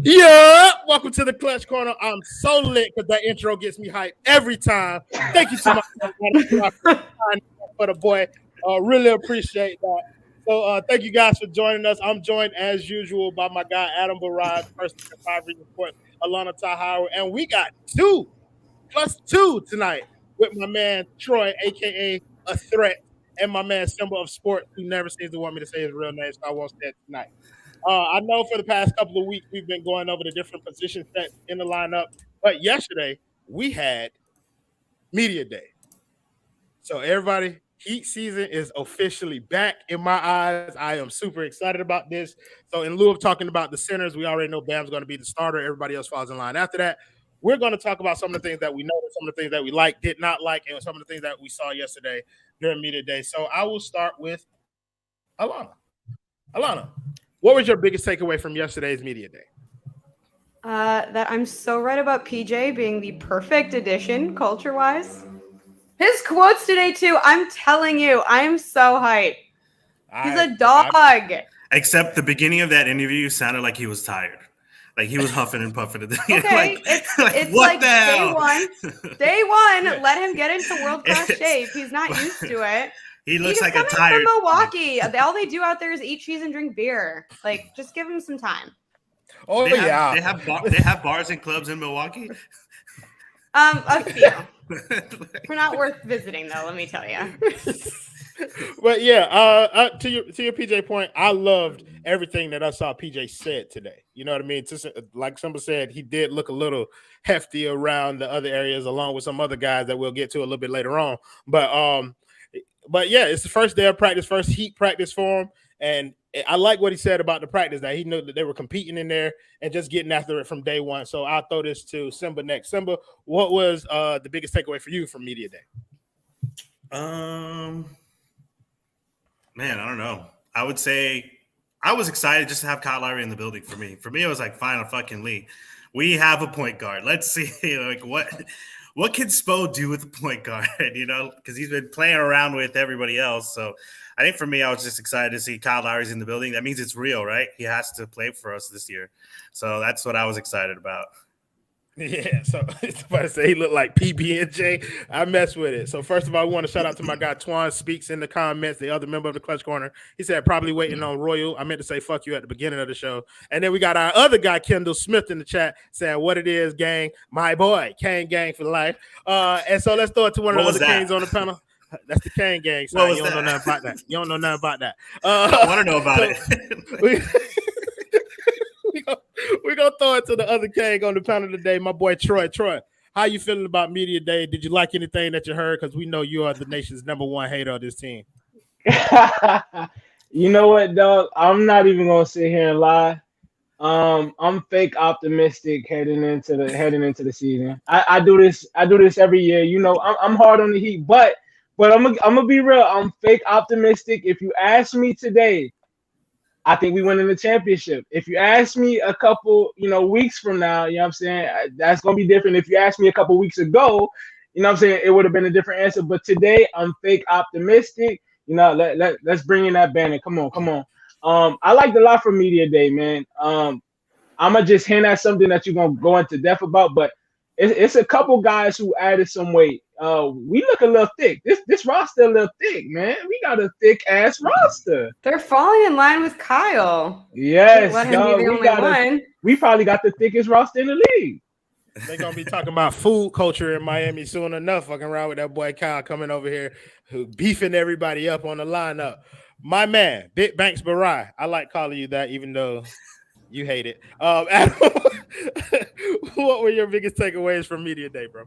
Yeah, welcome to the Clutch Corner. I'm so lit because that intro gets me hyped every time. Thank you so much for the boy. Really appreciate that. So thank you guys for joining us. I'm joined as usual by my guy Adam Barad, first Fivery Report, Allana, and we got 2+2 tonight with my man Troy, aka a threat, and my man Simba of Sports, who never seems to want me to say his real name, so I won't say it tonight. I know for the past couple of weeks we've been going over the different position sets in the lineup, but yesterday we had media day. So everybody, Heat season is officially back in my eyes. I am super excited about this. So in lieu of talking about the centers, we already know Bam's going to be the starter. Everybody else falls in line after that. We're going to talk about some of the things that we know, some of the things that we like, did not like, and some of the things that we saw yesterday during media day. So I will start with Allana. Allana, what was your biggest takeaway from yesterday's media day? That I'm so right about PJ being the perfect addition culture-wise. His quotes today, too, I'm telling you, I am so hyped. He's a dog. Except the beginning of that interview sounded like he was tired. Like he was huffing and puffing. Okay, it's like day one, let him get into world-class shape. He's not used to it. He looks like a tired. From Milwaukee. All they do out there is eat cheese and drink beer. Like, just give him some time. Oh, they have bars and clubs in Milwaukee? A few. We're not worth visiting, though, let me tell you. But yeah, to your PJ point, I loved everything that I saw PJ said today. You know what I mean? Like Simba said, he did look a little hefty around the other areas, along with some other guys that we'll get to a little bit later on. But yeah, it's the first day of practice, first Heat practice for him. And I like what he said about the practice, that he knew that they were competing in there and just getting after it from day one. So I'll throw this to Simba next. Simba, what was the biggest takeaway for you from media day? Man, I don't know. I would say I was excited just to have Kyle Lowry in the building for me. For me, it was like, final fucking league. We have a point guard. Let's see, like what can Spo do with a point guard, because he's been playing around with everybody else. So I think for me, I was just excited to see Kyle Lowry's in the building. That means it's real, right? He has to play for us this year. So that's what I was excited about. Yeah, so it's about to say he looked like PB&J. I mess with it. So first of all, I want to shout out to my guy Twan Speaks in the comments, the other member of the Clutch Corner. He said probably waiting on Royal. I meant to say fuck you at the beginning of the show. And then we got our other guy Kendall Smith in the chat saying what it is, gang. My boy, Kane gang for life. And so let's throw it to one of the other kings on the panel. That's the Kane gang. So you don't know nothing about that. You don't know nothing about that. I want to know about it. We're going to throw it to the other king on the panel today, my boy Troy. Troy, how you feeling about media day? Did you like anything that you heard? Because we know you are the nation's #1 hater of this team. You know what, dog? I'm not even going to sit here and lie. I'm fake optimistic heading into the season. I do this every year. I'm hard on the Heat, but I'm gonna be real. I'm fake optimistic. If you ask me today, I think we win in the championship. If you ask me a couple, weeks from now, you know what I'm saying, that's going to be different. If you asked me a couple weeks ago, you know what I'm saying, it would have been a different answer. But today, I'm fake optimistic. Let's bring in that banner. Come on. I liked a lot from media day, man. I'm going to just hint at something that you're going to go into depth about, but it's a couple guys who added some weight. We look a little thick. This roster a little thick, man. We got a thick ass roster. They're falling in line with Kyle. Yes, let him be the only one. We probably got the thickest roster in the league. They're gonna be talking about food culture in Miami soon enough. Fucking around with that boy Kyle coming over here, who beefing everybody up on the lineup. My man, Big Banks Barai. I like calling you that, even though you hate it. Adam, what were your biggest takeaways from media day, bro?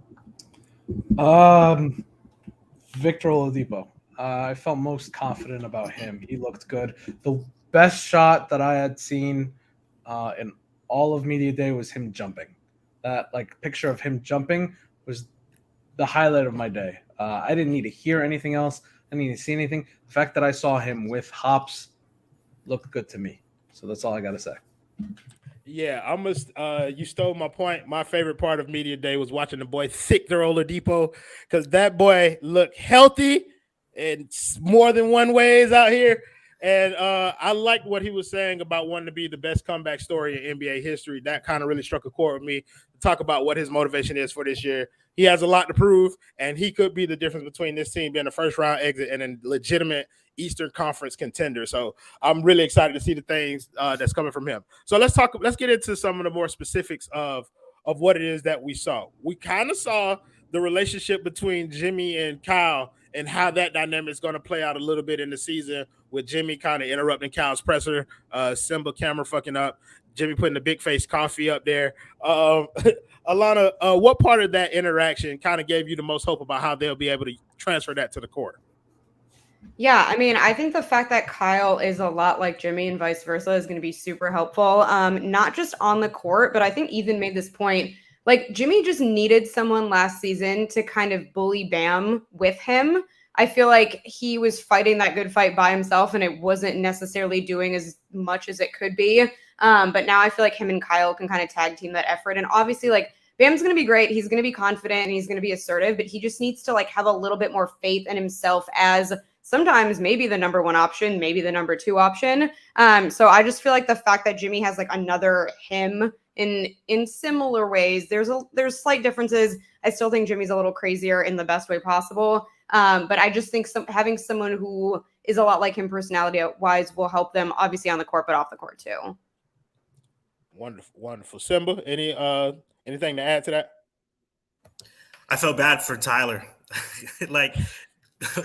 Victor Oladipo. I felt most confident about him. He looked good. The best shot that I had seen in all of media day was him jumping. That picture of him jumping was the highlight of my day. I didn't need to hear anything else. I didn't need to see anything. The fact that I saw him with hops looked good to me. So that's all I got to say. Yeah, you stole my point. My favorite part of media day was watching the boy Victor Oladipo, because that boy looked healthy in more than one ways out here. And I liked what he was saying about wanting to be the best comeback story in NBA history. That kind of really struck a chord with me to talk about what his motivation is for this year. He has a lot to prove, and he could be the difference between this team being a first-round exit and a legitimate Eastern Conference contender. So I'm really excited to see the things that's coming from him. So let's get into some of the more specifics of what it is that we saw. We kind of saw the relationship between Jimmy and Kyle and how that dynamic is going to play out a little bit in the season, with Jimmy kind of interrupting Kyle's presser, Simba camera fucking up, Jimmy putting the big face coffee up there. Allana, what part of that interaction kind of gave you the most hope about how they'll be able to transfer that to the court? Yeah, I mean, I think the fact that Kyle is a lot like Jimmy and vice versa is going to be super helpful, not just on the court, but I think Ethan made this point. Like, Jimmy just needed someone last season to kind of bully Bam with him. I feel like he was fighting that good fight by himself, and it wasn't necessarily doing as much as it could be. But now I feel like him and Kyle can kind of tag team that effort. And obviously, like, Bam's going to be great. He's going to be confident and he's going to be assertive, but he just needs to like have a little bit more faith in himself as sometimes maybe the number one option, maybe the number two option. So I just feel like the fact that Jimmy has like another him in similar ways, there's slight differences. I still think Jimmy's a little crazier in the best way possible. But I just think having someone who is a lot like him personality wise will help them obviously on the court, but off the court too. Wonderful. Simba, anything to add to that? I felt bad for Tyler. Like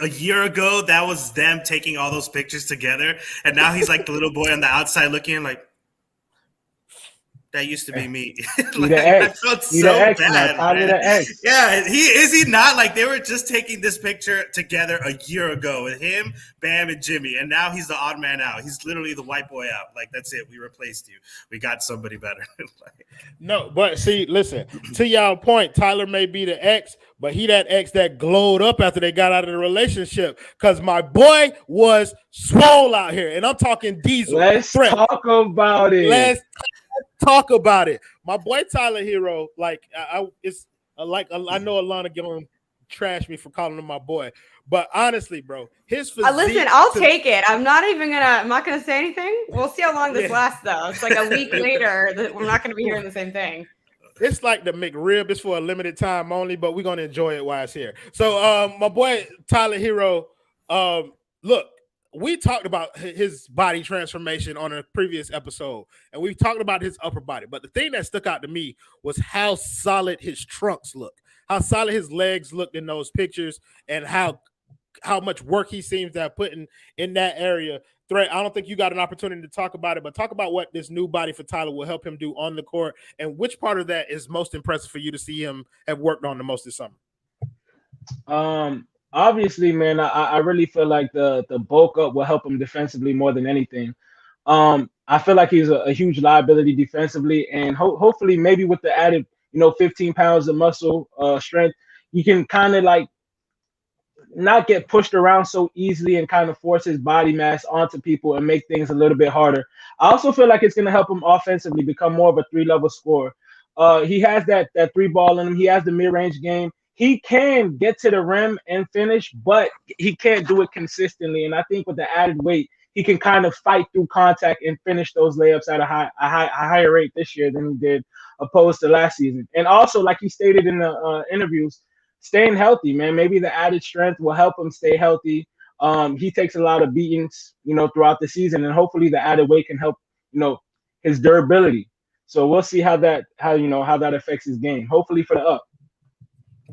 a year ago, that was them taking all those pictures together. And now he's like the little boy on the outside looking like, that used to be me. Like, I felt so bad. Yeah, is he not? Like, they were just taking this picture together a year ago with him, Bam, and Jimmy, and now he's the odd man out. He's literally the white boy out. Like, that's it. We replaced you. We got somebody better. No, but see, listen, to y'all point, Tyler may be the ex, but he that ex that glowed up after they got out of the relationship, because my boy was swole out here, and I'm talking diesel. Let's talk about it. Let's talk about it. My boy Tyler Herro, like I know Allana gonna trash me for calling him my boy, but honestly, bro, his physique. Listen, I'll take it. I'm not gonna say anything. We'll see how long this lasts, though. It's like a week later that we're not gonna be hearing the same thing. It's like the McRib. It's for a limited time only, but we're gonna enjoy it while it's here. So, my boy Tyler Herro, look. We talked about his body transformation on a previous episode, and we talked about his upper body. But the thing that stuck out to me was how solid his trunks look, how solid his legs looked in those pictures, and how much work he seems to have put in that area. Threat, I don't think you got an opportunity to talk about it, but talk about what this new body for Tyler will help him do on the court, and which part of that is most impressive for you to see him have worked on the most this summer. Obviously, man, I really feel like the bulk up will help him defensively more than anything. I feel like he's a huge liability defensively, and hopefully maybe with the added, 15 pounds of muscle strength, you can kind of like not get pushed around so easily and kind of force his body mass onto people and make things a little bit harder. I also feel like it's going to help him offensively become more of a 3-level scorer. He has that 3 ball in him. He has the mid-range game. He can get to the rim and finish, but he can't do it consistently. And I think with the added weight, he can kind of fight through contact and finish those layups at a higher rate this year than he did opposed to last season. And also, like he stated in the interviews, staying healthy, man. Maybe the added strength will help him stay healthy. He takes a lot of beatings, throughout the season, and hopefully the added weight can help, his durability. So we'll see how that affects his game. Hopefully for the up.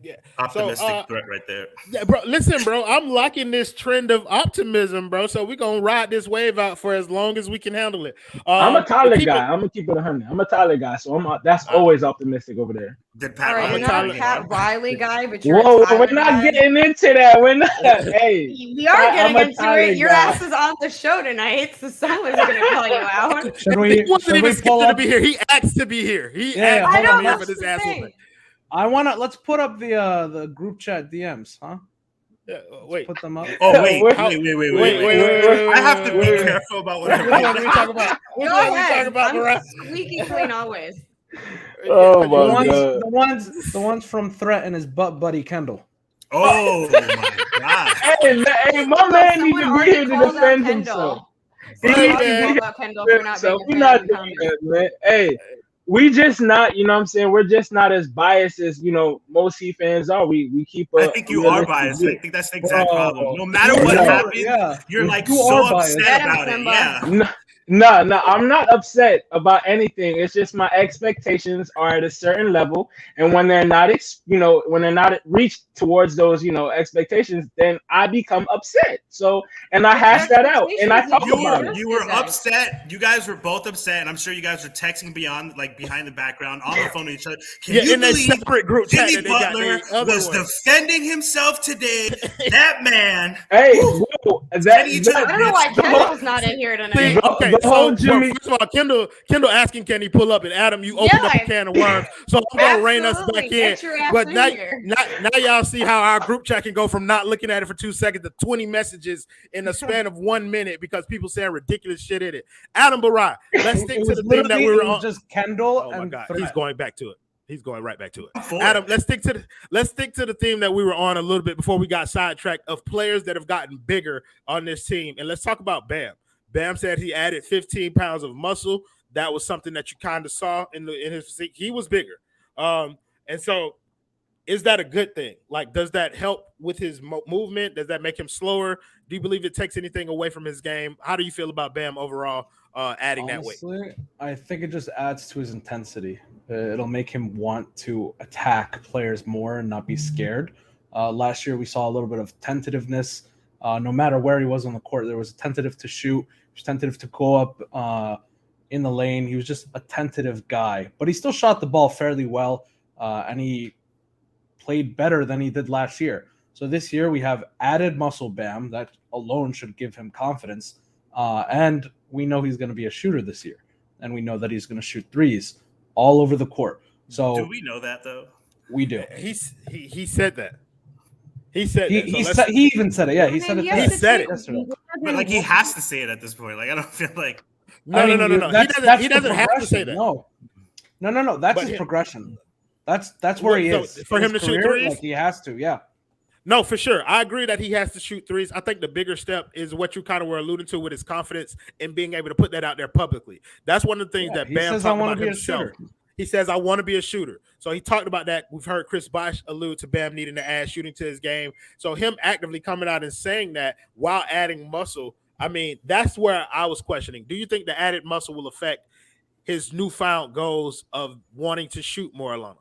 Yeah, optimistic threat right there. Yeah, bro. Listen, bro, I'm liking this trend of optimism, bro. So we're gonna ride this wave out for as long as we can handle it. I'm a Tyler guy. I'm gonna keep it 100. I'm a Tyler guy, so that's always optimistic over there. You're not a Pat Riley guy, but you're we're not getting into that. We're not. Hey, we are getting into it. Your ass is on the show tonight, so someone's gonna call you out. He wasn't even scheduled to be here. He asked to be here. I know here for this asshole. Let's put up the group chat DMs, huh? Yeah, wait. Put them up. Oh, wait. I have to be careful about what we talk about. Which one we talk about, I'm squeaky clean always. Oh my God. The ones from Threat and his butt buddy Kendall. Oh my God. Hey, my man needs to be here to defend himself. So But- talking about Kendall for not So being we're a not fan. doing that, man. Hey, we just not, you know what I'm saying? We're just not as biased as, most Heat fans are. We keep I think you are biased. I think that's the exact problem. No matter what happens, you're like You so are upset biased. about it. Simba. Yeah. No, I'm not upset about anything. It's just my expectations are at a certain level, and when they're not, when they're not reached towards those, expectations, then I become upset. So, and I hash that out, and I talk about it. You were upset. You guys were both upset, and I'm sure you guys were texting behind the background on the phone to each other. Can you in a believe separate group chat Jimmy that they got Butler the other was one. defending himself today? That man. Hey, Woo, whoa, I don't know why Kendall's not in here tonight. See, okay, the whole so Jimmy- first of all, Kendall asking can he pull up, and Adam, you opened up a can of worms, so I'm gonna rein us back in. Get your ass But in now, here. now y'all see how our group chat can go from not looking at it for 2 seconds to 20 messages in the span of 1 minute because people saying ridiculous shit in it. Adam Barai, let's stick to the theme that we were on. Just Kendall. Oh my and God, Threat. he's going back to it. He's going right back to it. For Adam, it. let's stick to the theme that we were on a little bit before we got sidetracked of players that have gotten bigger on this team, and let's talk about Bam. Bam said he added 15 pounds of muscle. That was something that you kind of saw in his physique. He was bigger, and so is that a good thing? Like, does that help with his movement? Does that make him slower? Do you believe it takes anything away from his game? How do you feel about Bam overall adding Honestly, that weight? I think it just adds to his intensity. It'll make him want to attack players more and not be scared. Last year, we saw a little bit of tentativeness. No matter where he was on the court, there was tentative to shoot, he was tentative to go up in the lane. He was just a tentative guy, but he still shot the ball fairly well, and he played better than he did last year. So this year we have added muscle Bam. That alone should give him confidence. And we know he's going to be a shooter this year. And we know that he's going to shoot threes all over the court. So do we know that though? We do. He said that. He said he even said it. Yeah, he said it. He said it. But like he has to say it at this point. Like I don't feel like No. He doesn't have to say that. No. That's his progression. That's where he is. For him to shoot threes? Like he has to, yeah. No, for sure. I agree that he has to shoot threes. I think the bigger step is what you kind of were alluding to with his confidence and being able to put that out there publicly. That's one of the things that Bam talked about himself. He says, I want to be a shooter. So he talked about that. We've heard Chris Bosh allude to Bam needing to add shooting to his game. So him actively coming out and saying that while adding muscle, I mean, that's where I was questioning. Do you think the added muscle will affect his newfound goals of wanting to shoot more, Allana?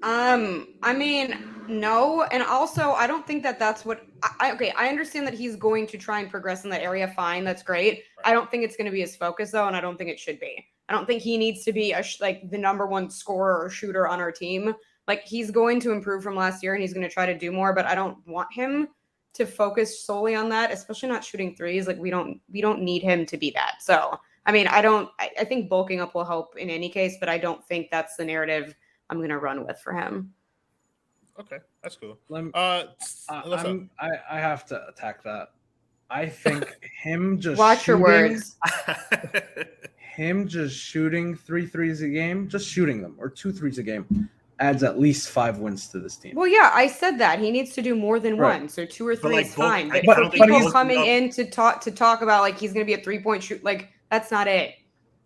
I mean, no, and also I don't think that's what. I understand that he's going to try and progress in that area. Fine, that's great. I don't think it's going to be his focus though, and I don't think it should be. I don't think he needs to be like the number one scorer or shooter on our team. Like he's going to improve from last year, and he's going to try to do more. But I don't want him to focus solely on that, especially not shooting threes. Like we don't need him to be that. So I mean, I think bulking up will help in any case, but I don't think that's the narrative I'm going to run with for him. Okay, that's cool. I have to attack that. I think him just watch your words. Him just shooting 3 threes a game, just shooting them, or 2 threes a game, adds at least 5 wins to this team. Well, yeah, I said that he needs to do more than one, so 2 or 3 is fine. But for people coming in to talk about like he's going to be a 3-point shoot, like that's not it.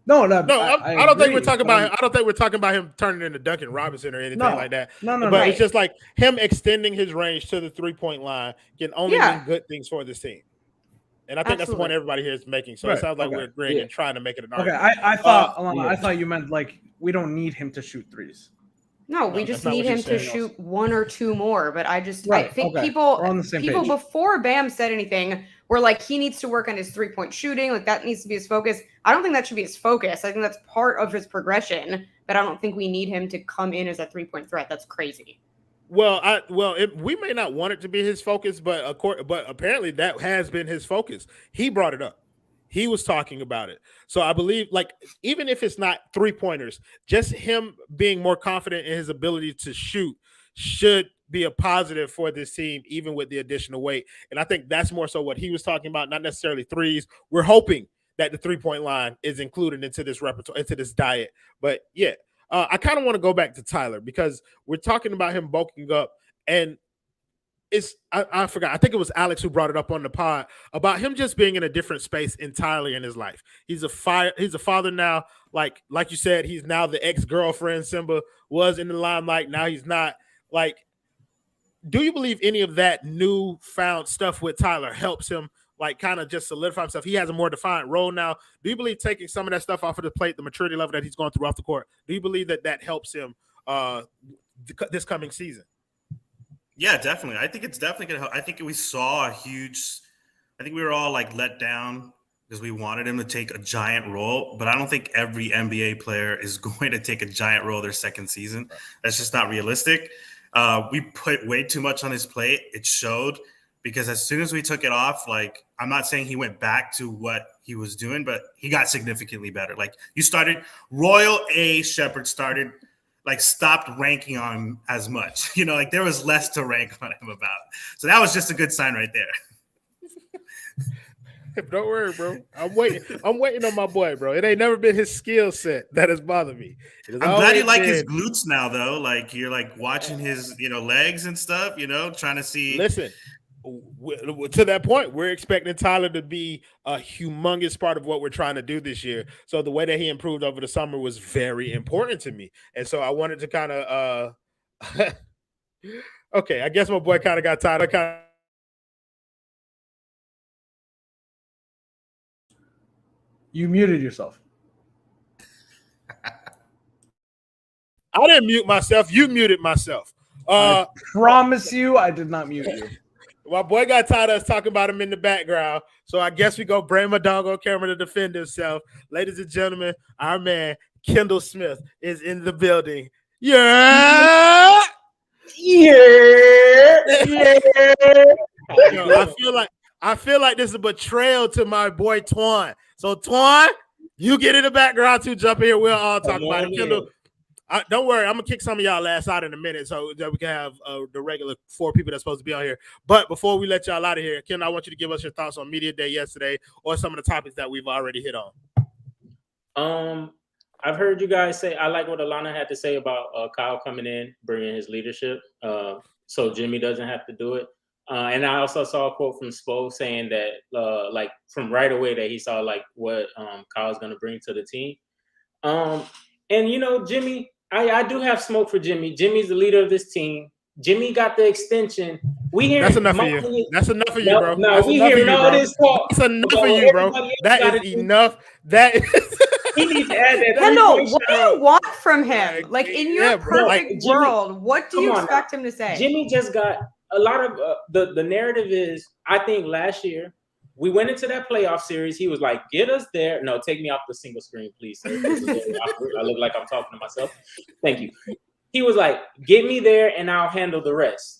No, I don't think we're talking about. I don't think we're talking about him turning into Duncan Robinson or anything like that. No. But it's just like him extending his range to the 3-point line can only mean good things for this team. And I think that's the point everybody here is making. So it sounds like we're agreeing and trying to make it an argument. Okay, I thought, Allana, I thought you meant like we don't need him to shoot threes. No, we just need him to shoot 1 or 2 more. But I think people before Bam said anything were like he needs to work on his 3-point shooting. Like that needs to be his focus. I don't think that should be his focus. I think that's part of his progression. But I don't think we need him to come in as a 3-point threat. That's crazy. Well, we may not want it to be his focus, but apparently that has been his focus. He brought it up. He was talking about it. So I believe, like, even if it's not 3-pointers, just him being more confident in his ability to shoot should be a positive for this team, even with the additional weight. And I think that's more so what he was talking about, not necessarily threes. We're hoping that the 3-point line is included into this repertoire, into this diet. But yeah, I kind of want to go back to Tyler because we're talking about him bulking up, and I forgot. I think it was Alex who brought it up on the pod about him just being in a different space entirely in his life. He's a father now. Like you said, he's now the ex-girlfriend Simba was in the limelight. Now he's not. Like, do you believe any of that newfound stuff with Tyler helps him, like, kind of just solidify himself? He has a more defined role now. Do you believe taking some of that stuff off of the plate, the maturity level that he's going through off the court, do you believe that helps him this coming season? Yeah, definitely. I think it's definitely going to help. I think we were all like let down because we wanted him to take a giant role, but I don't think every NBA player is going to take a giant role their second season. That's just not realistic. We put way too much on his plate. It showed because as soon as we took it off, like, I'm not saying he went back to what he was doing, but he got significantly better. Like, Royal A. Shepherd stopped ranking on him as much. You know, like, there was less to rank on him about. So that was just a good sign right there. Don't worry, bro. I'm waiting on my boy, bro. It ain't never been his skill set that has bothered me. I'm glad you like his glutes now, though. Like, you're like watching his, legs and stuff, trying to see. Listen, to that point, we're expecting Tyler to be a humongous part of what we're trying to do this year. So the way that he improved over the summer was very important to me. And so I wanted to kind of okay, I guess my boy kind of got tired. You muted yourself. I didn't mute myself. You muted myself. I promise you I did not mute you. My boy got tired of us talking about him in the background, so I guess we go bring my dog on camera to defend himself. Ladies and gentlemen, our man Kendall Smith is in the building. Yeah. Yo, I feel like this is a betrayal to my boy Twan. So Twan, you get in the background too. Jump in here. We'll all talk about it. Kendall, don't worry. I'm gonna kick some of y'all ass out in a minute so that we can have the regular 4 people that's supposed to be on here. But before we let y'all out of here, Ken, I want you to give us your thoughts on Media Day yesterday or some of the topics that we've already hit on. I've heard you guys say, I like what Allana had to say about Kyle coming in, bringing his leadership, so Jimmy doesn't have to do it. And I also saw a quote from Spo saying that, like, from right away that he saw, like, what Kyle's going to bring to the team. And, Jimmy, I do have smoke for Jimmy. Jimmy's the leader of this team. Jimmy got the extension. That's enough for you. That's enough for you, bro. No, we hearing all this talk. That's enough for you, bro. That is enough. That is. He needs to add that. Kendall, what do you want from him? Like, in your perfect world, what do you expect him to say? Jimmy just got a lot of the narrative is, I think last year we went into that playoff series. He was like, get us there. No, take me off the single screen, please. Sir. I look like I'm talking to myself. Thank you. He was like, get me there and I'll handle the rest.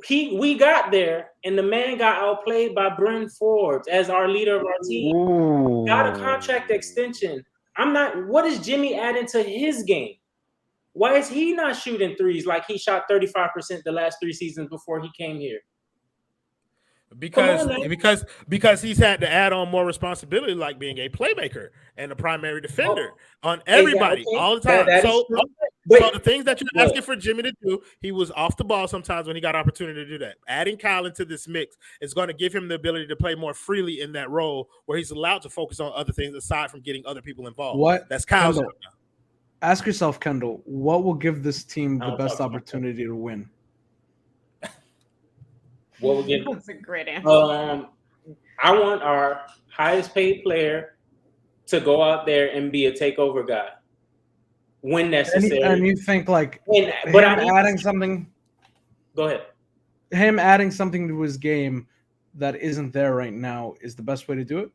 We got there and the man got outplayed by Bryn Forbes as our leader of our team. Ooh. Got a contract extension. What is Jimmy adding to his game? Why is he not shooting threes like he shot 35% the last 3 seasons before he came here? Because he's had to add on more responsibility, like being a playmaker and a primary defender on everybody all the time. So the things that you're asking for Jimmy to do, he was off the ball sometimes when he got opportunity to do that. Adding Kyle into this mix is going to give him the ability to play more freely in that role where he's allowed to focus on other things aside from getting other people involved. That's Kyle's job now. Ask yourself, Kendall, what will give this team the best opportunity to win? What will give? That's a great answer. I want our highest paid player to go out there and be a takeover guy when necessary. And you think adding something? Go ahead. Him adding something to his game that isn't there right now is the best way to do it.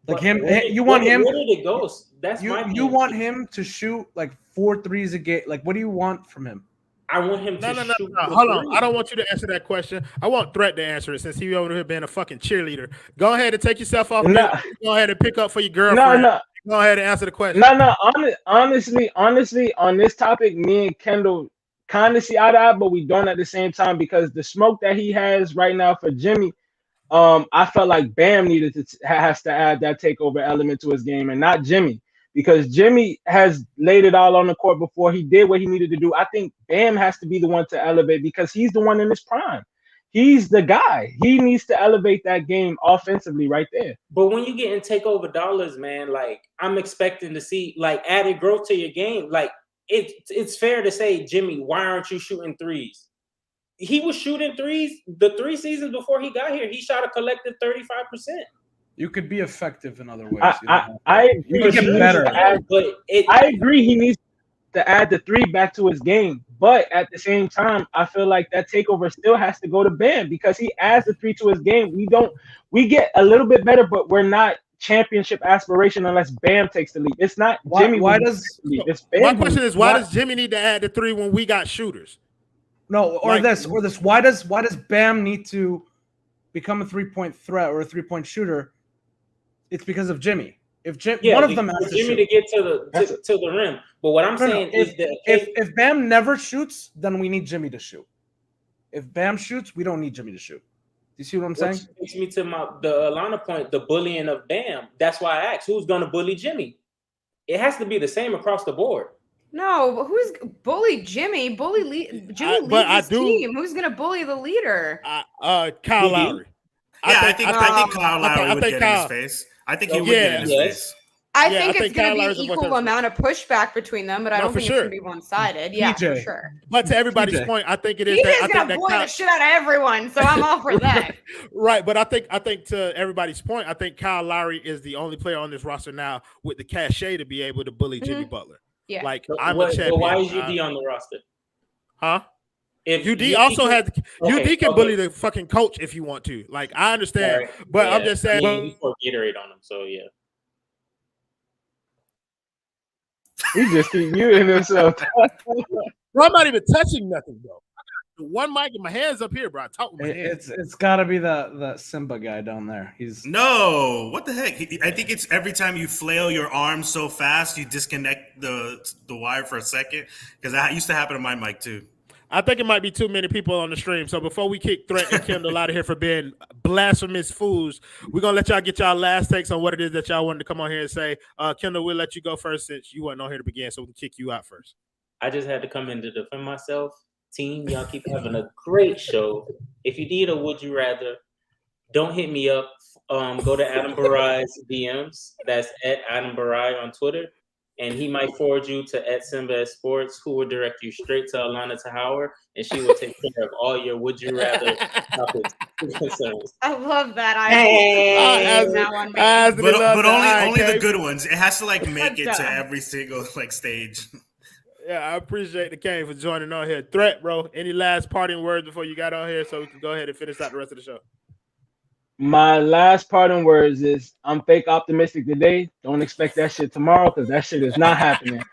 Like you want him. Where did it go? That's you want him to shoot like 4 threes a game. Like, what do you want from him? I want him to shoot. No. Hold on. I don't want you to answer that question. I want Threat to answer it since he over here being a fucking cheerleader. Go ahead and take yourself off. Go ahead and pick up for your girlfriend. No. Go ahead and answer the question. No. Honestly, on this topic, me and Kendall kind of see eye to eye, but we don't at the same time because the smoke that he has right now for Jimmy, I felt like Bam has to add that takeover element to his game and not Jimmy. because Jimmy has laid it all on the court before he did what he needed to do. I think Bam has to be the one to elevate because he's the one in his prime. He's the guy. He needs to elevate that game offensively right there. But when you get in takeover dollars, man, like I'm expecting to see like added growth to your game. Like it's fair to say, Jimmy, why aren't you shooting threes? He was shooting threes the 3 seasons before he got here. He shot a collective 35%. You could be effective in other ways. I agree. You can get better. I agree. He needs to add the 3 back to his game. But at the same time, I feel like that takeover still has to go to Bam because he adds the 3 to his game. We get a little bit better, but we're not championship aspiration unless Bam takes the lead. It's not Jimmy. Why does it's Bam? My question is, why does Jimmy need to add the 3 when we got shooters? No, or this. Why does Bam need to become a 3-point threat or a 3-point shooter? It's because of Jimmy. If one of them has Jimmy to get to the rim. But what I'm saying is that if Bam never shoots, then we need Jimmy to shoot. If Bam shoots, we don't need Jimmy to shoot. You see what I'm saying? Which takes me to the Allana point, the bullying of Bam. That's why I asked, who's going to bully Jimmy? It has to be the same across the board. No, but who's bully Jimmy? Jimmy leads his team. Who's going to bully the leader? Kyle Lowry. I think Kyle Lowry would get in his face. I think he would get in his face. I think it's going to be an equal amount of pushback between them, but I don't think it's going to be one-sided. Yeah, for sure. But to everybody's point, I think it is. PJ's going to bully the shit out of everyone, so I'm all for that. Right, but I think to everybody's point, I think Kyle Lowry is the only player on this roster now with the cachet to be able to bully Jimmy Butler. Yeah, like I'm a champion. But why is UD on the roster? Huh? If UD also has UD can bully the fucking coach if you want to. Like I understand, right. But I'm just saying. He poured Gatorade on him, so yeah. He just keep muting himself. Bro, I'm not even touching nothing, bro. One mic and my hands up here, bro. I talk with my hands. It's got to be the Simba guy down there. No, what the heck? I think it's every time you flail your arm so fast, you disconnect the wire for a second. Because that used to happen to my mic too. I think it might be too many people on the stream. So before we kick Threat and Kendall out of here for being blasphemous fools, we're going to let y'all get y'all last takes on what it is that y'all wanted to come on here and say. Kendall, we'll let you go first since you weren't on here to begin, so we can kick you out first. I just had to come in to defend myself. Team, y'all keep having a great show. If you need a would you rather, don't hit me up. Go to Adam Barai's DMs. That's at Adam Barai on Twitter. And he might forward you to @Simba Sports, who will direct you straight to Allana Howard, and she will take care of all your would you rather topics. I love that. But only the good ones. It has to make it to every single stage. Yeah, I appreciate the Kane for joining on here. Threat, bro. Any last parting words before you got on here so we can go ahead and finish out the rest of the show? My last parting words is I'm fake optimistic today. Don't expect that shit tomorrow because that shit is not happening.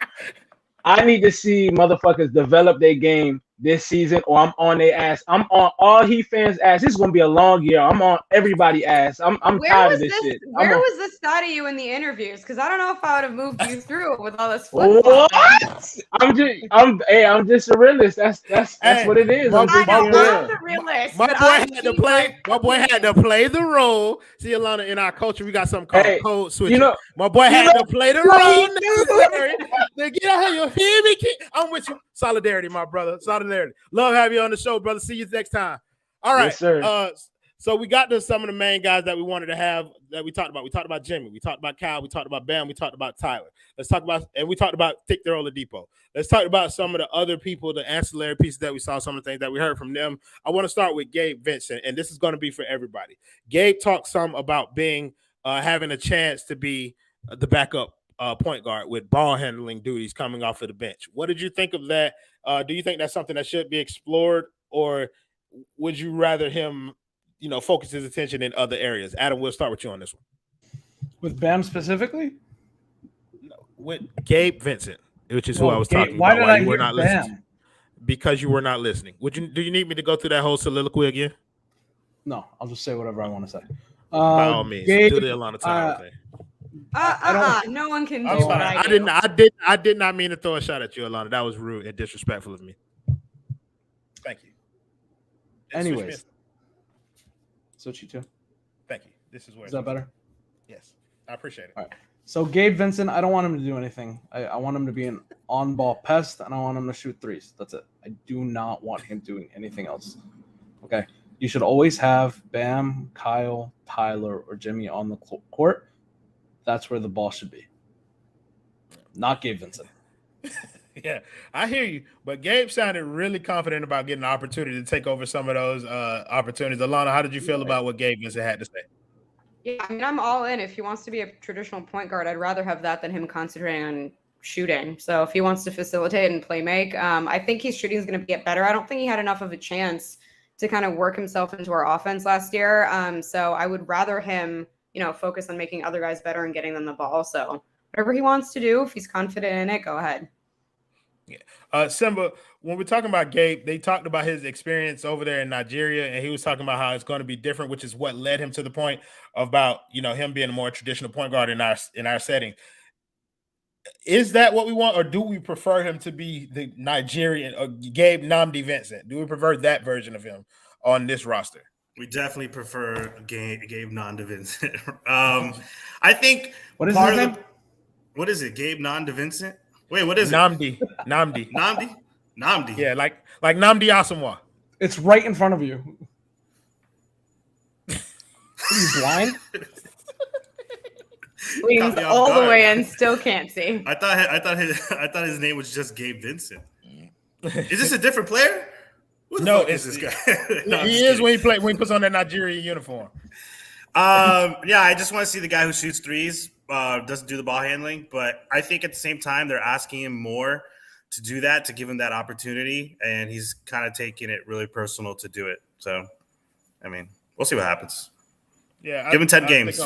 I need to see motherfuckers develop their game this season or I'm on their ass. I'm on all Heat fans' ass. This is going to be a long year. I'm on everybody's ass. I'm tired of this shit. Where was this side of you in the interviews? Because I don't know if I would have moved you through with all this flip-flop. What? I'm just a realist. That's what it is. I'm the realist. My boy had to play the role. See, Allana, in our culture, we got something called code switching. My boy had to play the role necessary to get out here. You hear me? I'm with you. Solidarity, my brother. Solidarity. Love having you on the show, brother. See you next time. All right. Yes, sir. So we got to some of the main guys that we wanted to have that we talked about. We talked about Jimmy. We talked about Kyle. We talked about Bam. We talked about Tyler. We talked about Victor Oladipo. Let's talk about some of the other people, the ancillary pieces that we saw, some of the things that we heard from them. I want to start with Gabe Vincent, and this is going to be for everybody. Gabe talked some about being having a chance to be the backup point guard with ball handling duties coming off of the bench. What did you think of that? Do you think that's something that should be explored, or would you rather him, focus his attention in other areas? Adam, we'll start with you on this one. With Bam specifically? No, with Gabe Vincent, which is who I was talking why about. Why did I hear Bam? Listening. Because you were not listening. Do you need me to go through that whole soliloquy again? No, I'll just say whatever I want to say. By all means, Gabe, do the Allana Tyler thing. No one can do what I do. I did not mean to throw a shot at you, Allana. That was rude and disrespectful of me. Thank you. Anyways, switch you too. Thank you. This is where is that better? Yes, I appreciate it. All right. So Gabe Vincent, I don't want him to do anything. I want him to be an on-ball pest, and I want him to shoot threes. That's it. I do not want him doing anything else. Okay? You should always have Bam, Kyle, Tyler, or Jimmy on the court. That's where the ball should be. Not Gabe Vincent. Yeah, I hear you. But Gabe sounded really confident about getting an opportunity to take over some of those opportunities. Allana, how did you feel about what Gabe Vincent had to say? Yeah, I mean, I'm all in. If he wants to be a traditional point guard, I'd rather have that than him concentrating on shooting. So if he wants to facilitate and play make, I think his shooting is going to get better. I don't think he had enough of a chance to kind of work himself into our offense last year. So I would rather him, focus on making other guys better and getting them the ball. So whatever he wants to do, if he's confident in it, go ahead. Yeah. Simba, when we're talking about Gabe, they talked about his experience over there in Nigeria, and he was talking about how it's going to be different, which is what led him to the point about, him being a more traditional point guard in our setting. Is that what we want, or do we prefer him to be the Nigerian or Gabe Nnamdi Vincent? Do we prefer that version of him on this roster? We definitely prefer Gabe Nnamdi Vincent. I think what is his name? What is it? Gabe Nnamdi Vincent? Wait, what is Nnamdi. it? Nnamdi. Yeah, like Nnamdi Asamoah. It's right in front of you. Are you blind? Leans all the way in, still can't see. I thought his name was just Gabe Vincent. Is this a different player? Who the fuck is this guy? No, he is when he puts on that Nigeria uniform. Yeah, I just want to see the guy who shoots threes, doesn't do the ball handling, but I think at the same time they're asking him more to do that, to give him that opportunity, and he's kind of taking it really personal to do it. So, I mean, we'll see what happens. Yeah, give him 10 games.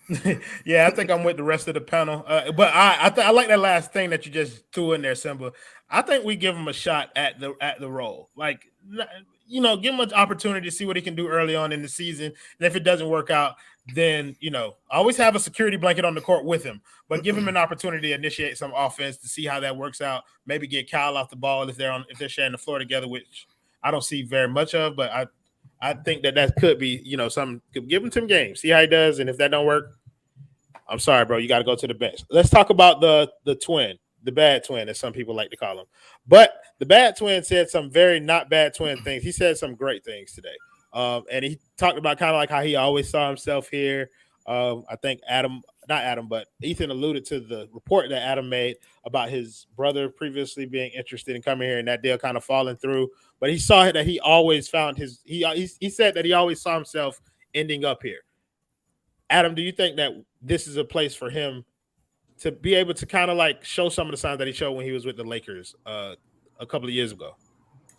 I think I'm with the rest of the panel. But I like that last thing that you just threw in there, Simba. I think we give him a shot at the role. Like, give him an opportunity to see what he can do early on in the season. And if it doesn't work out, then, always have a security blanket on the court with him. But give him an opportunity to initiate some offense to see how that works out. Maybe get Kyle off the ball if they're sharing the floor together, which I don't see very much of. But I think that could be, something. Give him 10 games, see how he does, and if that don't work, I'm sorry, bro, you got to go to the bench. Let's talk about the twin, the bad twin, as some people like to call him. But the bad twin said some very not bad twin things. He said some great things today, and he talked about kind of like how he always saw himself here. I think Ethan alluded to the report that Adam made about his brother previously being interested in coming here and that deal kind of falling through. But he saw that he always found he said that he always saw himself ending up here. Adam, do you think that this is a place for him to be able to kind of like show some of the signs that he showed when he was with the Lakers a couple of years ago?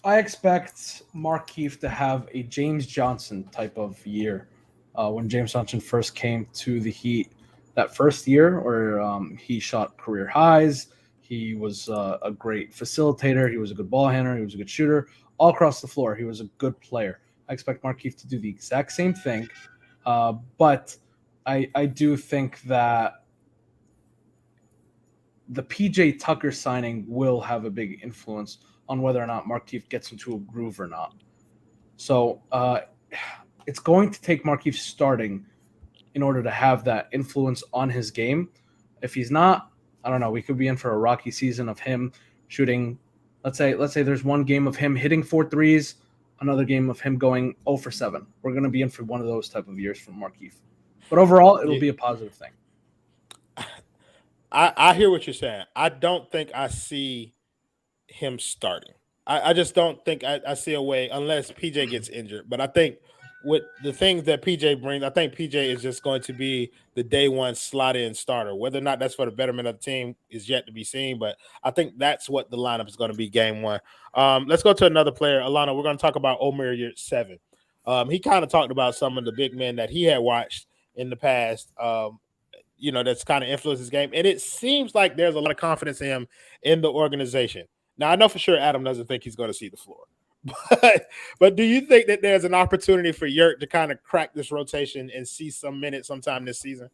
I expect Markieff to have a James Johnson type of year. When James Johnson first came to the Heat that first year, where he shot career highs, he was a great facilitator, he was a good ball handler, he was a good shooter, all across the floor. He was a good player. I expect Markieff to do the exact same thing, but I do think that the PJ Tucker signing will have a big influence on whether or not Markieff gets into a groove or not. So it's going to take Markieff starting in order to have that influence on his game. If he's not, I don't know, we could be in for a rocky season of him shooting. Let's say there's one game of him hitting 4 threes, another game of him going 0 for 7. We're going to be in for one of those type of years from Markieff. But overall, it'll be a positive thing. I hear what you're saying. I don't think I see him starting. I just don't think I see a way unless PJ gets injured. But I think with the things that PJ brings, I think PJ is just going to be the day one slot in starter. Whether or not that's for the betterment of the team is yet to be seen. But I think that's what the lineup is going to be game one. Let's go to another player. Allana, we're going to talk about Omer Yurtseven. He kind of talked about some of the big men that he had watched in the past, that's kind of influenced his game. And it seems like there's a lot of confidence in him in the organization. Now, I know for sure Adam doesn't think he's going to see the floor. But do you think that there's an opportunity for Yurt to kind of crack this rotation and see some minutes sometime this season?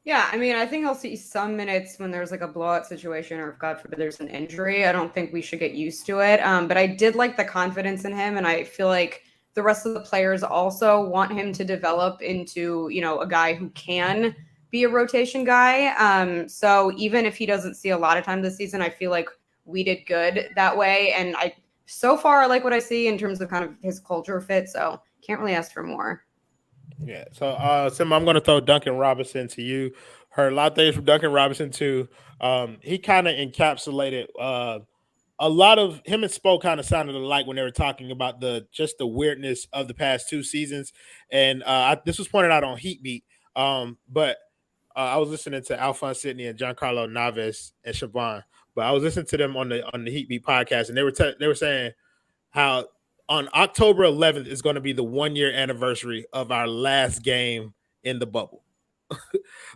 Yeah, I mean, I think he'll see some minutes when there's like a blowout situation or if God forbid there's an injury. I don't think we should get used to it. But I did like the confidence in him, and I feel like the rest of the players also want him to develop into, a guy who can be a rotation guy. So even if he doesn't see a lot of time this season, I feel like we did good that way. And so far I like what I see in terms of kind of his culture fit. So can't really ask for more. Yeah. So Simba, I'm gonna throw Duncan Robinson to you. Heard a lot of things from Duncan Robinson too. He kind of encapsulated a lot of him and Spo kind of sounded alike when they were talking about the weirdness of the past 2 seasons. And this was pointed out on Heat Beat. But I was listening to Alphonse Sidney and Giancarlo Naves and Siobhan, but I was listening to them on the Heat Beat podcast, and they were saying how on October 11th is going to be the 1-year anniversary of our last game in the bubble.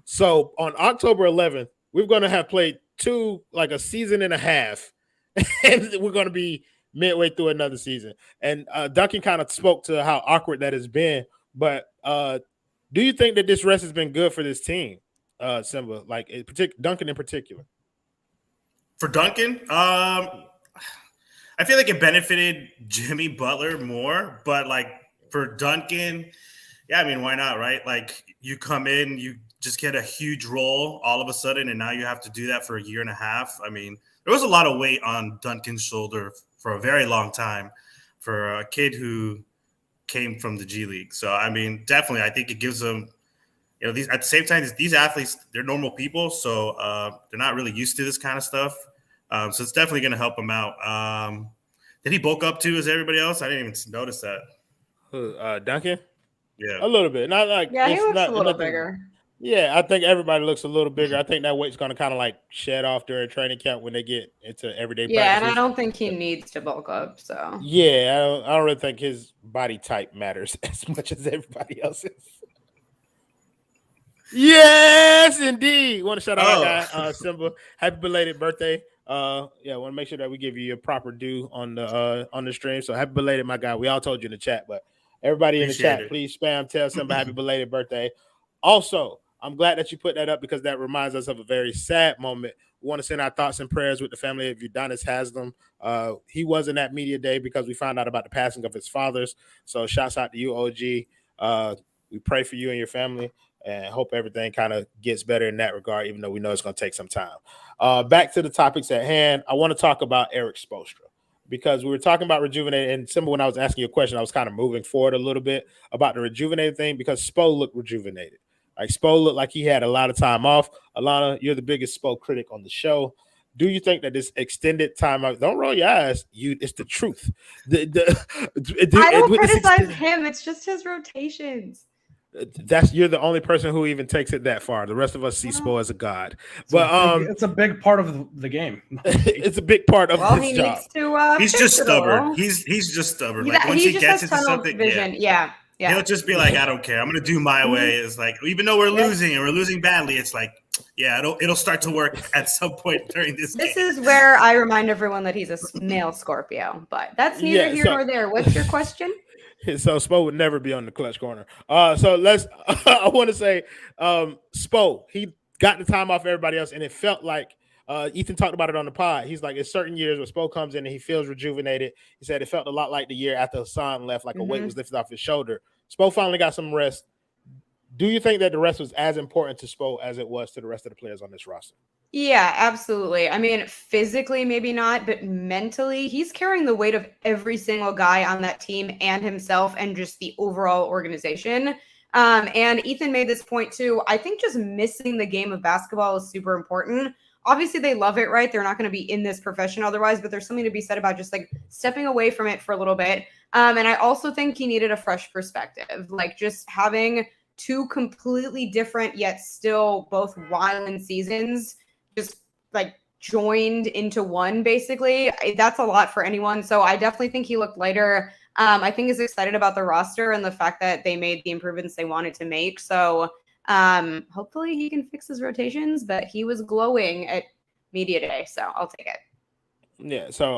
So on October 11th, we're going to have played a season and a half, and we're going to be midway through another season. And Duncan kind of spoke to how awkward that has been. But do you think that this rest has been good for this team, Simba? Like Duncan in particular. For Duncan, I feel like it benefited Jimmy Butler more, but like for Duncan, yeah, I mean, why not, right? Like you come in, you just get a huge role all of a sudden, and now you have to do that for a year and a half. I mean, there was a lot of weight on Duncan's shoulder for a very long time for a kid who came from the G League. So, I mean, definitely, I think it gives them, at the same time, these athletes, they're normal people, so they're not really used to this kind of stuff. So it's definitely going to help him out. Did he bulk up too as everybody else? I didn't even notice that. Duncan? Yeah. A little bit. Not like he looks not, a little nothing, bigger. Yeah, I think everybody looks a little bigger. I think that weight's going to kind of like shed off during training camp when they get into everyday practices. Yeah, and I don't think he needs to bulk up. So yeah, I don't really think his body type matters as much as everybody else's. Yes, indeed. Want to shout out my guy Simba. Happy belated birthday. Want to make sure that we give you your proper due on the stream. So happy belated, my guy. We all told you in the chat, but everybody in the chat, please spam tell Simba happy belated birthday. Also, I'm glad that you put that up because that reminds us of a very sad moment. We want to send our thoughts and prayers with the family of Udonis Haslam. He wasn't at media day because we found out about the passing of his fathers. So shouts out to you, OG. We pray for you and your family and hope everything kind of gets better in that regard, even though we know it's going to take some time. Back to the topics at hand. I want to talk about Erik Spoelstra because we were talking about rejuvenated. And Simba, when I was asking you a question, I was kind of moving forward a little bit about the rejuvenated thing because Spo looked rejuvenated. Like Spo looked like he had a lot of time off. Allana, you're the biggest Spo critic on the show. Do you think that this extended time out? Don't roll your eyes. It's the truth. I don't criticize him. It's just his rotations. You're the only person who even takes it that far. The rest of us see Spo as a god. But it's a big part of the game. It's a big part of his job. He's just stubborn. He's just stubborn. Like once he gets into something, vision. Yeah. He'll just be like, I don't care. I'm gonna do my way. It's like even though we're losing and we're losing badly, it's like, yeah, it'll start to work at some point during this game. This is where I remind everyone that he's a male Scorpio, but that's neither here nor there. What's your question? So Spo would never be on the clutch corner. So I want to say Spo, he got the time off everybody else, and it felt like Ethan talked about it on the pod. He's like, it's certain years where Spo comes in and he feels rejuvenated. He said it felt a lot like the year after Hassan left, like a weight was lifted off his shoulder. Spo finally got some rest. Do you think that the rest was as important to Spo as it was to the rest of the players on this roster? Yeah, absolutely. I mean, physically, maybe not, but mentally, he's carrying the weight of every single guy on that team and himself and just the overall organization. And Ethan made this point too. I think just missing the game of basketball is super important. Obviously, they love it, right? They're not going to be in this profession otherwise, but there's something to be said about just like stepping away from it for a little bit. And I also think he needed a fresh perspective, like just having 2 completely different yet still both wild seasons just like joined into one, basically. That's a lot for anyone. So I definitely think he looked lighter. I think he's excited about the roster and the fact that they made the improvements they wanted to make. So hopefully he can fix his rotations, but he was glowing at media day. So I'll take it. Yeah. So,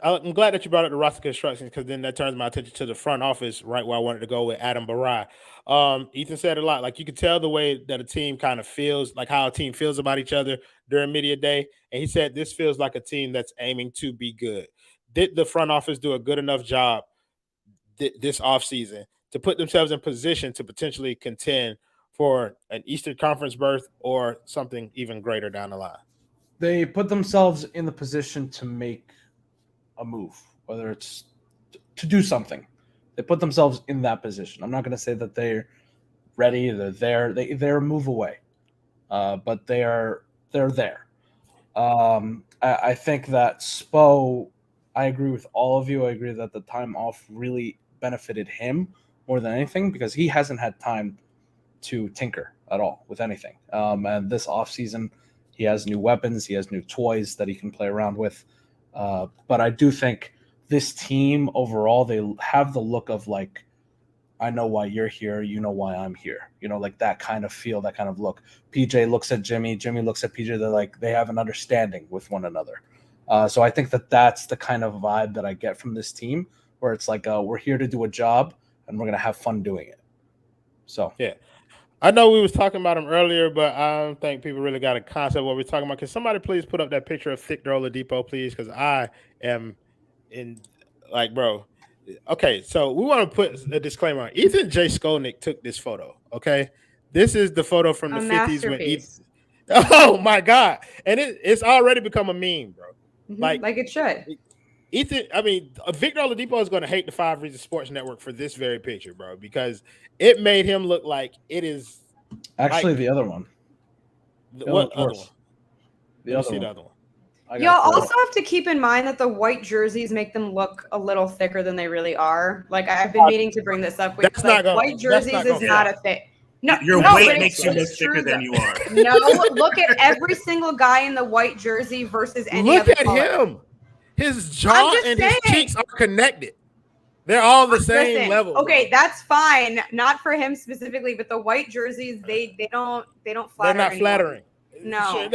I'm glad that you brought up the roster construction because then that turns my attention to the front office, right where I wanted to go with Adam Barai. Ethan said a lot. Like you could tell the way that a team kind of feels, like how a team feels about each other during media day. And he said this feels like a team that's aiming to be good. Did the front office do a good enough job this offseason to put themselves in position to potentially contend for an Eastern Conference berth or something even greater down the line? They put themselves in the position to make a move, whether it's to do something. They put themselves in that position. I'm not going to say that they're ready. They're there. They're a move away, but they're there. I think that Spo. I agree with all of you. I agree that the time off really benefited him more than anything because he hasn't had time to tinker at all with anything. And this offseason, he has new weapons. He has new toys that he can play around with. But I do think this team overall, they have the look of like, I know why you're here. You know why I'm here. You know, like that kind of feel, that kind of look. PJ looks at Jimmy. Jimmy looks at PJ. They're like, they have an understanding with one another. So I think that that's the kind of vibe that I get from this team where it's like, we're here to do a job and we're going to have fun doing it. So, yeah. I know we was talking about him earlier, but I don't think people really got a concept of what we're talking about. Can somebody please put up that picture of Victor Oladipo, please? Because I am in, like, bro. Okay, so we want to put a disclaimer on. Ethan J. Skolnick took this photo, okay? This is the photo from the 50s when Ethan. Oh, my God. And it's already become a meme, bro. Like it should. Ethan, I mean, Victor Oladipo is going to hate the 5 Reasons Sports Network for this very picture, bro, because it made him look like it is. Actually, the other one. What other one? The other one. Y'all also have to keep in mind that the white jerseys make them look a little thicker than they really are. Like, I've been meaning to bring this up. With, like, white jerseys is not a fit. No, your weight makes you look thicker than you are. No, look at every single guy in the white jersey versus any other color. Look at him. His jaw and his cheeks are connected. They're all the same level. Okay, that's fine. Not for him specifically, but the white jerseys, they don't flatter. They're not flattering. No.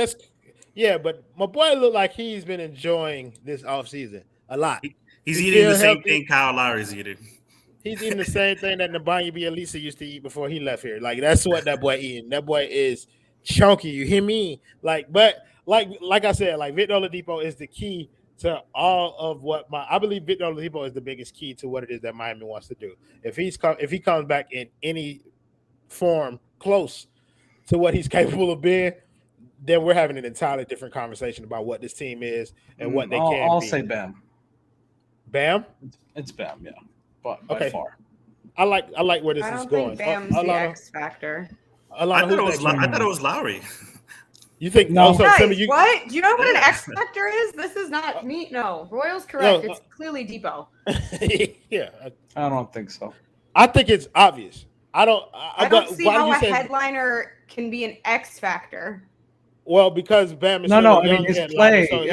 Sure, but my boy looked like he's been enjoying this offseason a lot. He's eating the same thing Kyle Lowry's eating. He's eating the same thing that Nabanya Bielisa used to eat before he left here. Like, that's what that boy eating. That boy is chunky. You hear me? Like I said, like, Victor Oladipo is the key to all of what I believe Victor Oladipo is the biggest key to what it is that Miami wants to do. If he comes back in any form close to what he's capable of being, then we're having an entirely different conversation about what this team is and what they can be. I'll say Bam. Bam? It's Bam, yeah. But by far. I like where this is going. I don't think Bam's the X factor. I thought it was Lowry. You think no? Guys, what? Do you know what an X factor is? This is not me. No, Royal's correct. It's clearly Depot. Yeah, I don't think so. I think it's obvious. I don't see how a headliner can be an X factor. Well, because Bam is his play. So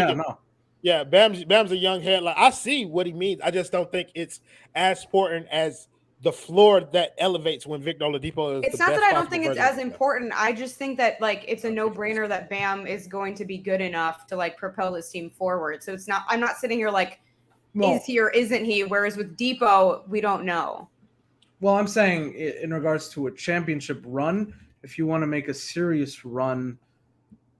Bam's a young headliner. I see what he means. I just don't think it's as important as the floor that elevates when Victor Oladipo is. It's not that I don't think it's as important. I just think that, like, it's a no-brainer that Bam is going to be good enough to, like, propel his team forward. So it's not. I'm not sitting here like, is he or isn't he? Whereas with Depot, we don't know. Well, I'm saying in regards to a championship run, if you want to make a serious run,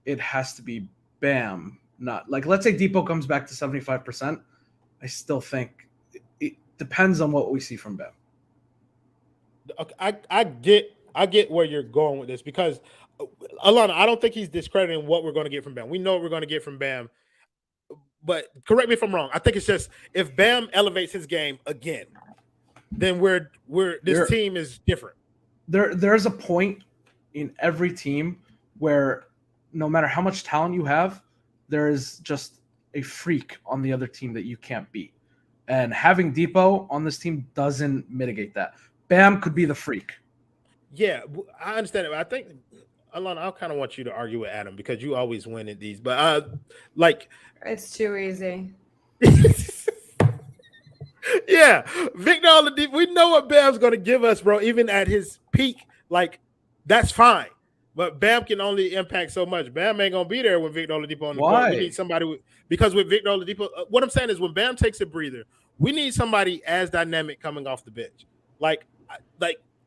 it has to be Bam. Not like, let's say Depot comes back to 75%. I still think it depends on what we see from Bam. I get where you're going with this because Allana, I don't think he's discrediting what we're going to get from Bam. We know what we're going to get from Bam, but correct me if I'm wrong. I think it's just if Bam elevates his game again, then this team is different. There's a point in every team where no matter how much talent you have, there is just a freak on the other team that you can't beat, and having Depot on this team doesn't mitigate that. Bam could be the freak. Yeah, I understand it. But I think, Allana, I kind of want you to argue with Adam because you always win at these. But it's too easy. Yeah, Victor Oladipo. We know what Bam's going to give us, bro. Even at his peak, like, that's fine. But Bam can only impact so much. Bam ain't going to be there with Victor Oladipo on the court. We need somebody because with Victor Oladipo, what I'm saying is when Bam takes a breather, we need somebody as dynamic coming off the bench. Like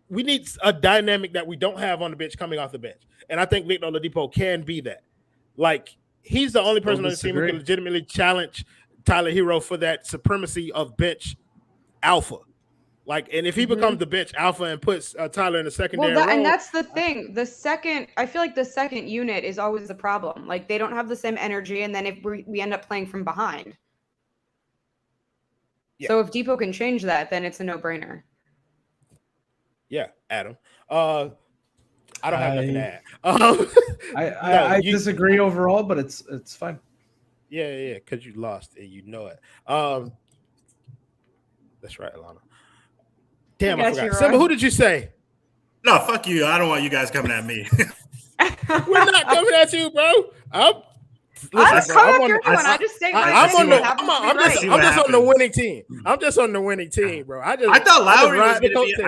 we need a dynamic that we don't have on the bench coming off the bench. And I think Victor Oladipo can be that. Like, he's the only person on the team who can legitimately challenge Tyler Herro for that supremacy of bench alpha. Like, and if he becomes the bench alpha and puts Tyler in the secondary role, and that's the thing. I feel like the second unit is always the problem. Like, they don't have the same energy, and then if we end up playing from behind. Yeah. So if Depot can change that, then it's a no-brainer. Yeah, Adam. I don't have nothing to add. I disagree overall, but it's fine. Yeah, because you lost and you know it. That's right, Allana. Damn, I forgot. Simba, who did you say? No, fuck you. I don't want you guys coming at me. We're not coming at you, bro. I'm just on the winning team. I'm just on the winning team, bro. I thought Lowry was going to be.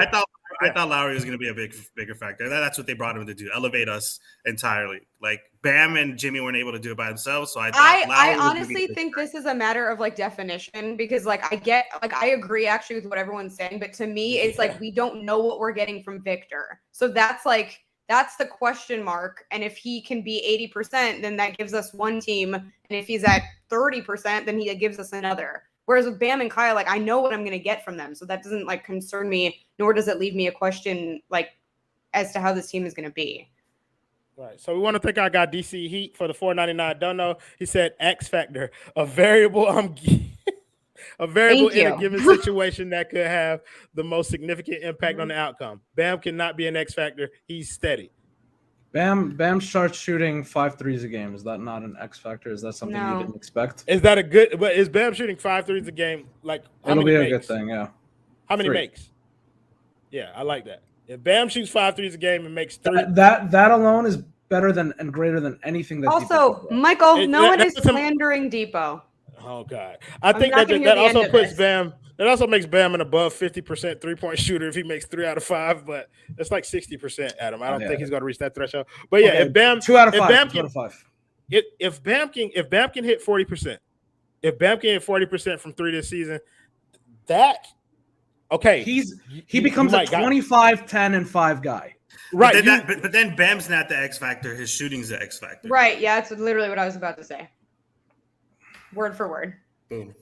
I thought Lowry was going to be a bigger factor. That's what they brought him to do, elevate us entirely. Like Bam and Jimmy weren't able to do it by themselves, so I honestly think this is a matter of like definition, because like I agree actually with what everyone's saying, but to me it's like we don't know what we're getting from Victor, so that's the question mark. And if he can be 80%, then that gives us one team, and if he's at 30%, then he gives us another. Whereas with Bam and Kyle, like I know what I'm going to get from them, so that doesn't like concern me, nor does it leave me a question like as to how this team is going to be. Right. So we want to thank our guy DC Heat for the $4.99. Don't know. He said X factor, a variable. A variable in a given situation that could have the most significant impact on the outcome. Bam cannot be an X factor. He's steady. Bam starts shooting 5 threes a game. Is that not an X factor? Is that something you didn't expect? Is that a good? But is Bam shooting 5 threes a game? Like it'll be a good thing. Yeah. How many makes? Yeah, I like that. If Bam shoots 5 threes a game and makes 3, that alone is better than and greater than anything that. Also, Michael, no one is slandering Depot. Oh God, I think that also puts Bam. That also makes Bam an above 50% 3-point shooter if he makes 3 out of 5, but it's like 60%, Adam. I don't think he's going to reach that threshold. But yeah, if Bam 2 out of 5, if Bam can hit 40%, if Bam can hit 40% from 3 this season, he becomes a 25, 10, and 5 guy. Right. But then Bam's not the X factor. His shooting's the X factor. Right. Yeah, that's literally what I was about to say. Word for word. Boom.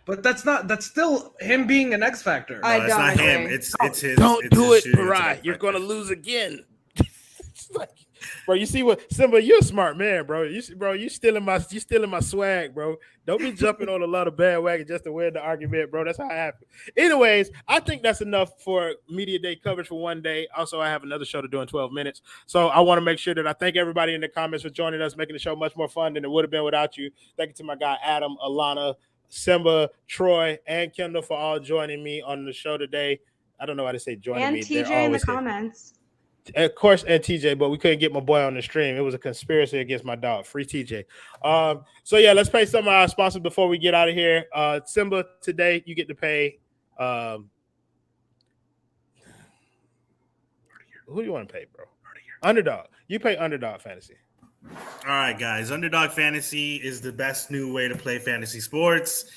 But that's still him being an X factor. No, it's not him. It's his. Don't do it, Parai. You're gonna lose again. Bro, you see what Simba? You're a smart man, bro. You stealing my swag, bro. Don't be jumping on a lot of bandwagon just to win the argument, bro. That's how it happens. Anyways, I think that's enough for media day coverage for one day. Also, I have another show to do in 12 minutes, so I want to make sure that I thank everybody in the comments for joining us, making the show much more fun than it would have been without you. Thank you to my guy Adam, Allana, Simba, Troy, and Kendall for all joining me on the show today. I don't know how to say joining me. And TJ in the comments. Of course, and TJ, but we couldn't get my boy on the stream. It was a conspiracy against my dog. Free TJ. So yeah, let's pay some of our sponsors before we get out of here. Simba, today you get to pay. Who do you want to pay, bro? Underdog. You pay Underdog Fantasy. All right, guys. Underdog Fantasy is the best new way to play fantasy sports.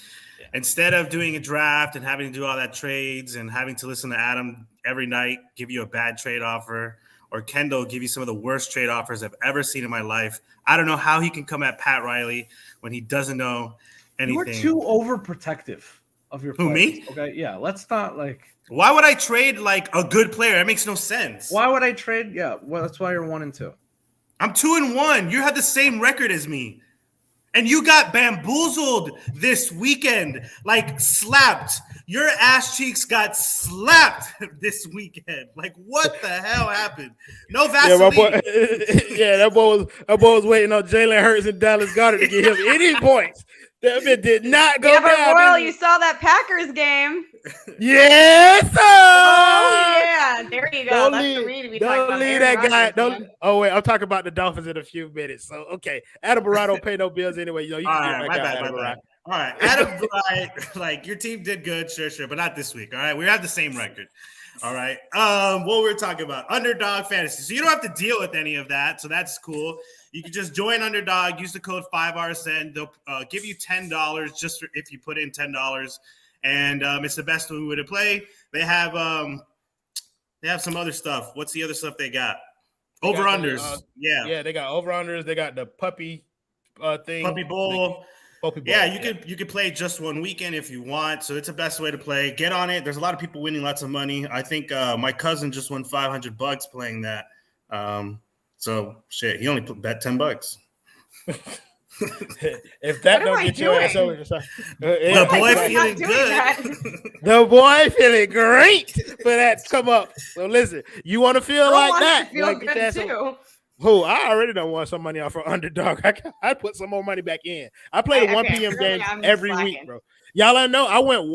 Instead of doing a draft and having to do all that trades and having to listen to Adam every night give you a bad trade offer, or Kendall give you some of the worst trade offers I've ever seen in my life. I don't know how he can come at Pat Riley when he doesn't know anything. You're too overprotective of your players. Who, me? Okay, yeah. Let's not like. Why would I trade like a good player? That makes no sense. Why would I trade? Yeah, well, that's why you're 1-2. I'm 2-1. You have the same record as me. And you got bamboozled this weekend, like slapped. Your ass cheeks got slapped this weekend. Like, what the hell happened? No Vaseline. That boy was waiting on Jalen Hurts and Dallas Goedert to get him any points. That bit did not go down. But Royal, you saw that Packers game. Yes, sir. Oh, yeah. There you go. Don't leave that guy. Oh, wait. I'm talking about the Dolphins in a few minutes. So, okay. Adam Barrett don't pay no bills anyway. You can my bad. All right. Adam Barrett, like, your team did good. Sure. But not this week. All right. We have the same record. All right. What we're talking about, Underdog Fantasy. So you don't have to deal with any of that. So that's cool. You can just join Underdog, use the code 5RSN. They'll give you $10 just if you put in $10. And it's the best way to play. They have some other stuff. What's the other stuff they got? Over-unders. Yeah, they got over-unders. They got the puppy thing. Puppy bowl. Yeah, you could play just one weekend if you want. So it's the best way to play. Get on it. There's a lot of people winning lots of money. I think my cousin just won $500 playing that. So shit, he only bet $10. If that don't get your ass over, the boy feeling good. The boy feeling great for that to come up. So listen, you want to feel like that? Feel good too. Who I already don't want some money off for underdog. I put some more money back in. I play the 1 p.m. game every week, bro. Y'all know I went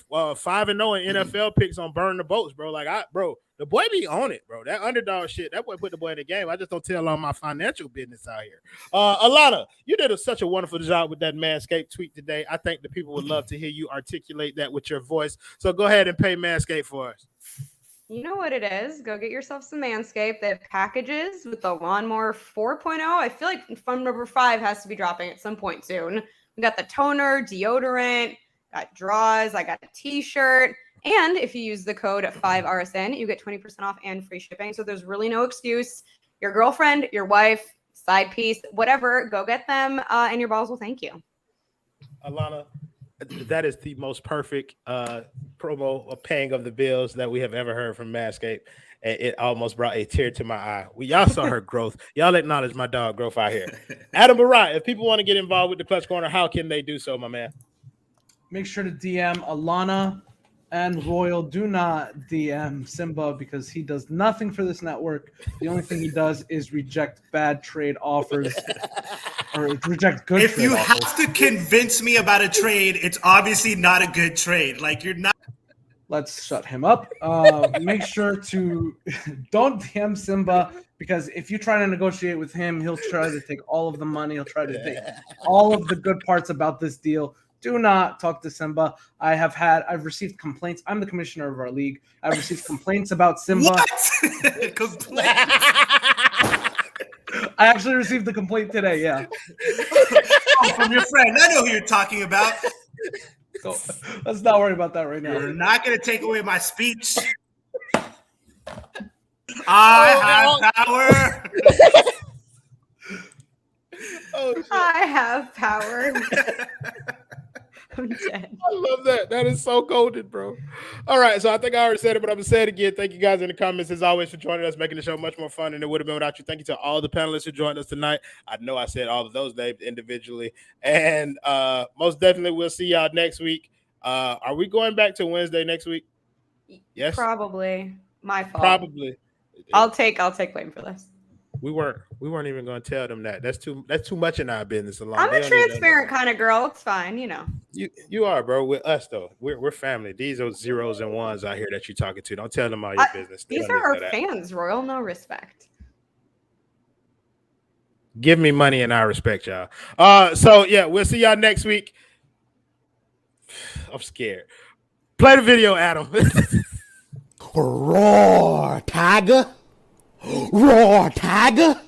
5-0 in NFL picks on burn the boats, bro. Like the boy be on it, bro. That underdog shit, that boy put the boy in the game. I just don't tell all my financial business out here. Allana, you did such a wonderful job with that Manscaped tweet today. I think the people would love to hear you articulate that with your voice. So go ahead and pay Manscaped for us. You know what it is. Go get yourself some Manscaped. They have packages with the Lawnmower 4.0. I feel like phone number 5 has to be dropping at some point soon. We got the toner, deodorant, got draws. I got a t-shirt. And if you use the code 5RSN, you get 20% off and free shipping. So there's really no excuse. Your girlfriend, your wife, side piece, whatever, go get them and your balls will thank you. Allana, that is the most perfect promo or paying of the bills that we have ever heard from Manscaped. And it almost brought a tear to my eye. Y'all saw her growth. Y'all acknowledge my dog growth out here. Adam Barai, if people want to get involved with the Clutch Corner, how can they do so, my man? Make sure to DM Allana and Royal. Do not DM Simba because he does nothing for this network. The only thing he does is reject bad trade offers or reject good if trade you offers. have to convince me about a trade, it's obviously not a good trade. Like you're not. Let's shut him up. Make sure to don't DM Simba because if you try to negotiate with him, he'll try to take all of the money. He'll try to take all of the good parts about this deal. Do not talk to Simba. I've received complaints. I'm the commissioner of our league. I've received complaints about Simba. What? Complaints? I actually received the complaint today. Yeah. From your friend. I know who you're talking about. So let's not worry about that right now. You're not going to take away my speech. I have power. I have power. I'm dead. I love that. That is so golden, bro. All right, so I think I already said it, but I'm going to say it again. Thank you guys in the comments, as always, for joining us, making the show much more fun than it would have been without you. Thank you to all the panelists who joined us tonight. I know I said all of those names individually. And most definitely, we'll see y'all next week. Are we going back to Wednesday next week? Yes? Probably. My fault. Probably. I'll take blame for this. We weren't even going to tell them that. That's too much in our business. I'm a transparent kind of girl. It's fine, you know. You are, bro. With us though, we're family. These are zeros and ones out here that you're talking to. Don't tell them all your business. These are our fans, Royal. No respect. Give me money and I respect y'all. So yeah, we'll see y'all next week. I'm scared. Play the video, Adam. Roar, tiger. Roar, tiger.